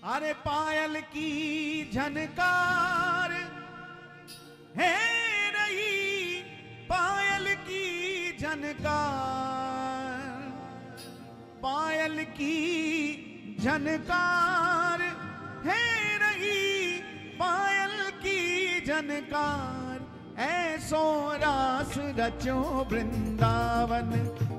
अरे पायल की झनकार है रही, पायल की झनकार, पायल की झनकार है रही, पायल की झनकार। ऐसो रास रचो वृंदावन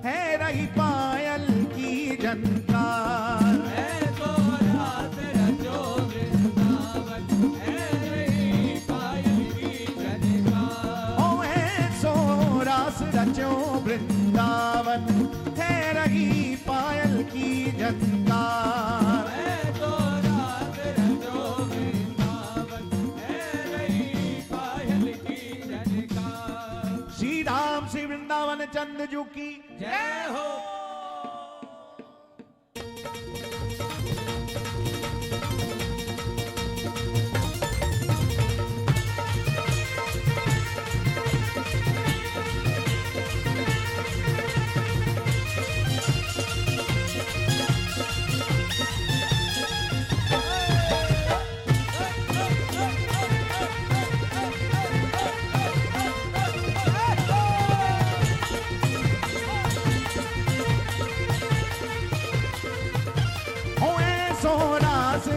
है रही पायल की झनकार। ऐसो रास रचो वृंदावन है रही पायल की झनकार। ओ ऐसो रास रचो वृंदावन है रही पायल की झनकार। ऐसो रास रचो वृंदावन है रही पायल की झनकार। श्री राम श्री वृंदावन चंद जू की जय हो।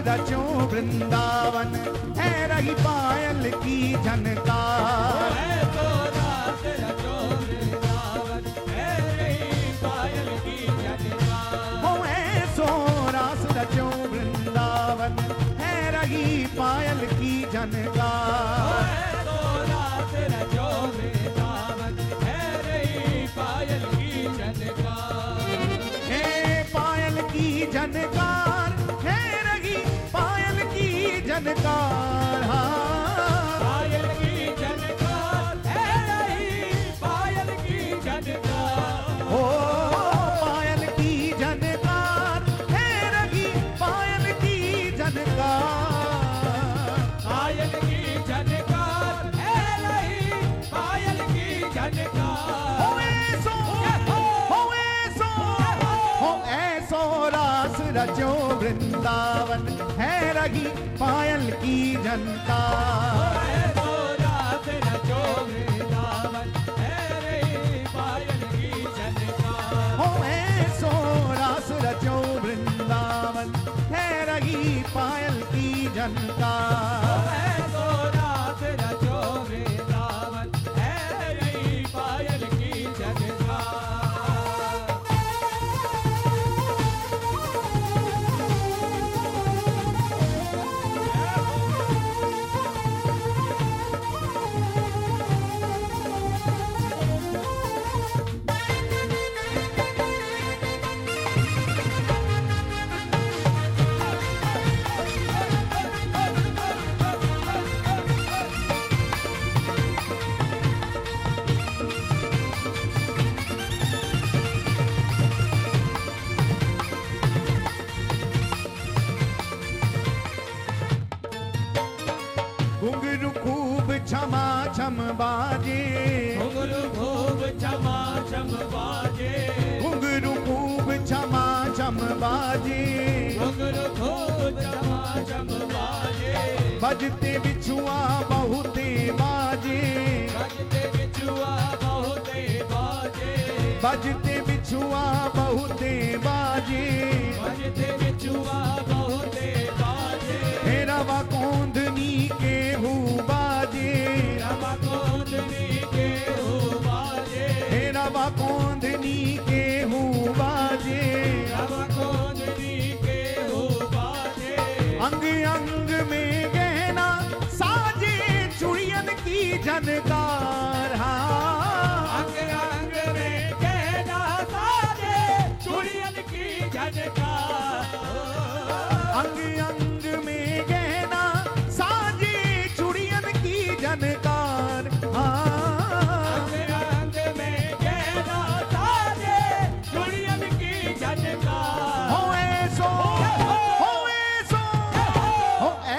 रचो वृंदावन है रही पायल की झनकार। ऐसो रास रचो वृंदावन है रही पायल की झनकार। ओ ऐसो रास रचो वृंदावन है रही पायल की झनकार। ऐसो रास रचो वृंदावन है रही पायल की झनकार। हे पायल की झनकार है रही पायल की झनकार। पायल की झनकार है रही पायल की झनकार। ओ पायल की झनकार है रही पायल की झनकार। पायल की झनकार है रही पायल की झनकार। हो ऐसो रास रचो वृंदावन है रही पायल की झनकार। ऐसो रास रचो वृंदावन है रही पायल की झनकार। हो ऐसो रास रचो वृंदावन है रही पायल की झनकार। ऐसो रास रचो वृंदावन है रही पायल की झनकार। घुंघरू खूब छमा छम बाजे, घुंघरू खूब छमा छम बाजे। घुंघरू खूब छमा छम बाजे। घुंघरू खूब छमा छम बाजे। बजते बिछुआ बहुते बाजे, बजते बिछुआ बहुते बाजे। बजते बिछुआ बहुते बाजे। बजते बिछुआ बहुते बाजे। हे रवा कोंदनी के हु बाजे, रवा कोंदनी के हो बाजे। हे रवा कोंदनी के हु बाजे। रवा कोंदनी के हो बाजे। अंग अंग में गहना साजे चुड़ियन की झनकार। अंग अंग में गहना साजे चूड़ियन की झनकार। अंग अंग में गहना साजे चुड़ियन की झनकार। अंग अंग में गहना साजे चूड़ियन की झनकार। हो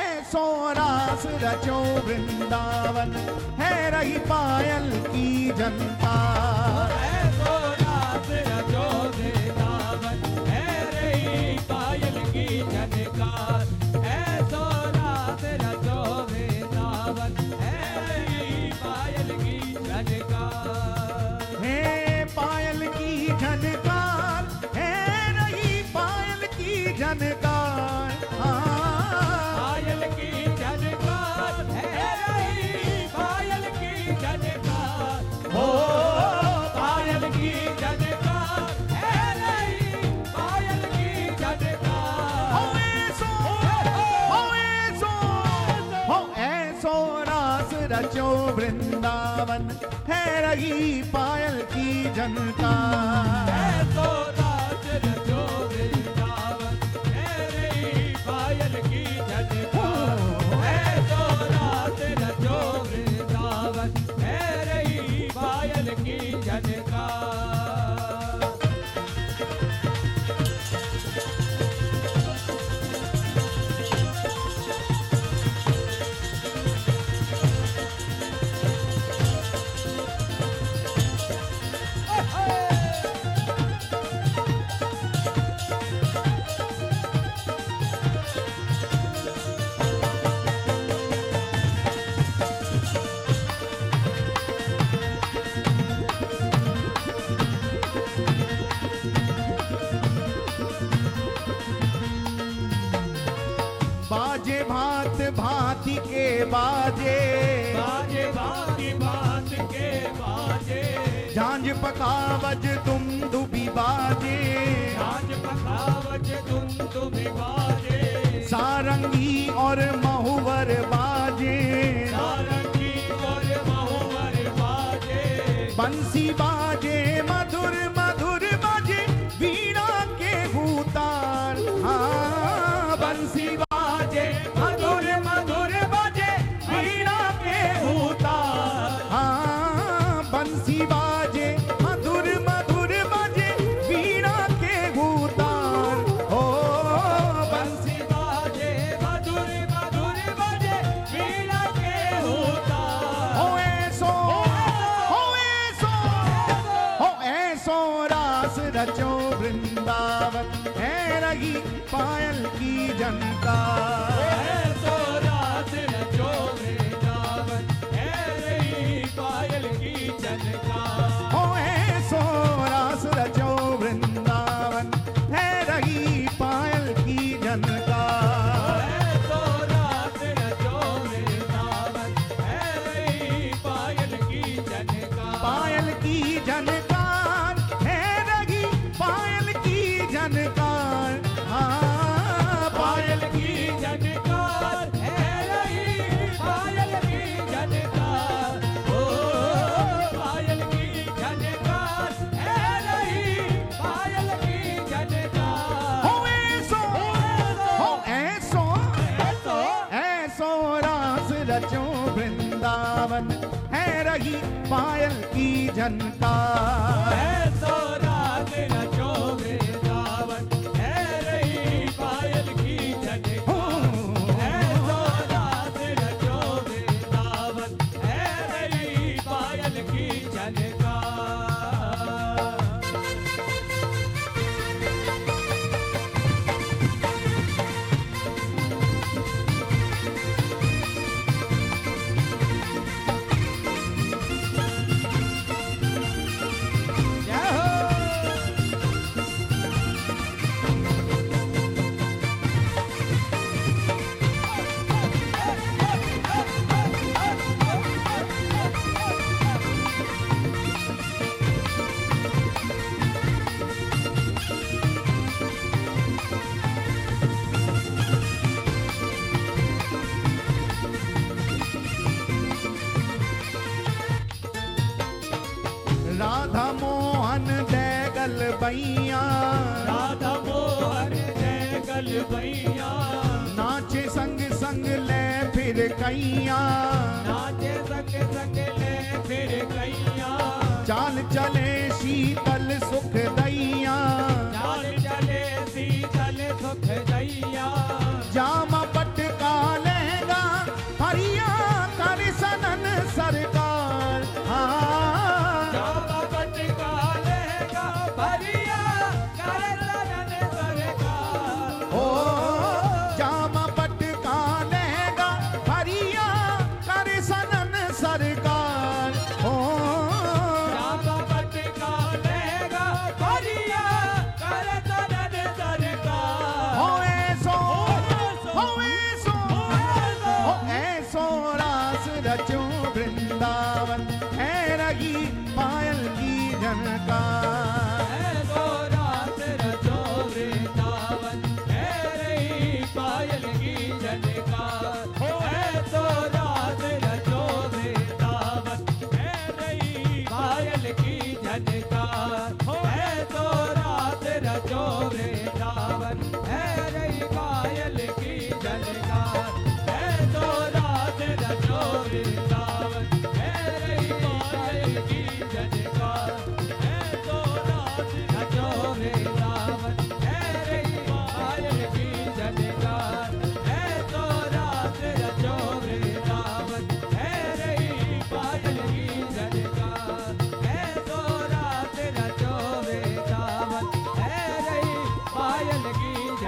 ऐसो रास रचो वृंदावन है रही पायल की झनकार। ऐसो रास रचो वृंदावन है रही पायल की झनकार। रचो वृंदावन है रही पायल की झनकार। ऐसो रास रचो वृंदावन है रही पायल की झनकार। ऐसो रास रचो वृंदावन है रही पायल की झनकार। बाजे भांत भांति के बाजे, बाजे भांति भांत के बाजे। झांझ पखावज तुम दुबी बाजे, झांझ पखावज तुम बाजे। सारंगी और महुवर बाजे, सारंगी और महुवर बाजे। बंसी बाजे मधुर मधुर बाजे वीणा के भूतान। हाँ बंसी बाजे मधुर मधुर बाजे वीणा के भूतान। हाँ बंसी बाजे मधुर मधुर बाजे वीणा के भूतान। ओ बंसी बाजे मधुर मधुर बाजे वीणा के भूतान। ओ ऐसो रास रचो वृंदावन है रही पायल की झनकार। ऐसो रास रचो वृंदावन है रही पायल की झनकार। ओ ऐसो रास रचो वृंदावन है रही पायल की झनकार। ऐसो रास रचो वृंदावन है रही पायल की झनकार। पायल की झनकार है रही पायल की झनकार। हाँ पायल की झनकार है रही पायल की झनकार। ओ पायल की झनकार है रही पायल की झनकार। हो ऐसो रास रचो वृंदावन है रही पायल की झनकार। ऐसो रास रचो वृंदावन है रही पायल की झनकार। ऐसो रास रचो वृंदावन है रही पायल की झनकार। जय हो। राधा मोहन दैगल बैया, राधा मोहन जय गल भैया। नाचे संग संग ले फिर कैया। नाचे संग संग ले फिर कैया। चाल चले शीतल सुख दैया। चाल चले शीतल सुख दैया। जामा पटका लहंगा हरिया कर सनन सरकार। हाँ जामा पटका लहंगा भरिया कर सनन सरकार। ओ जामा पटका लहंगा हरिया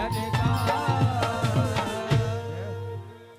धन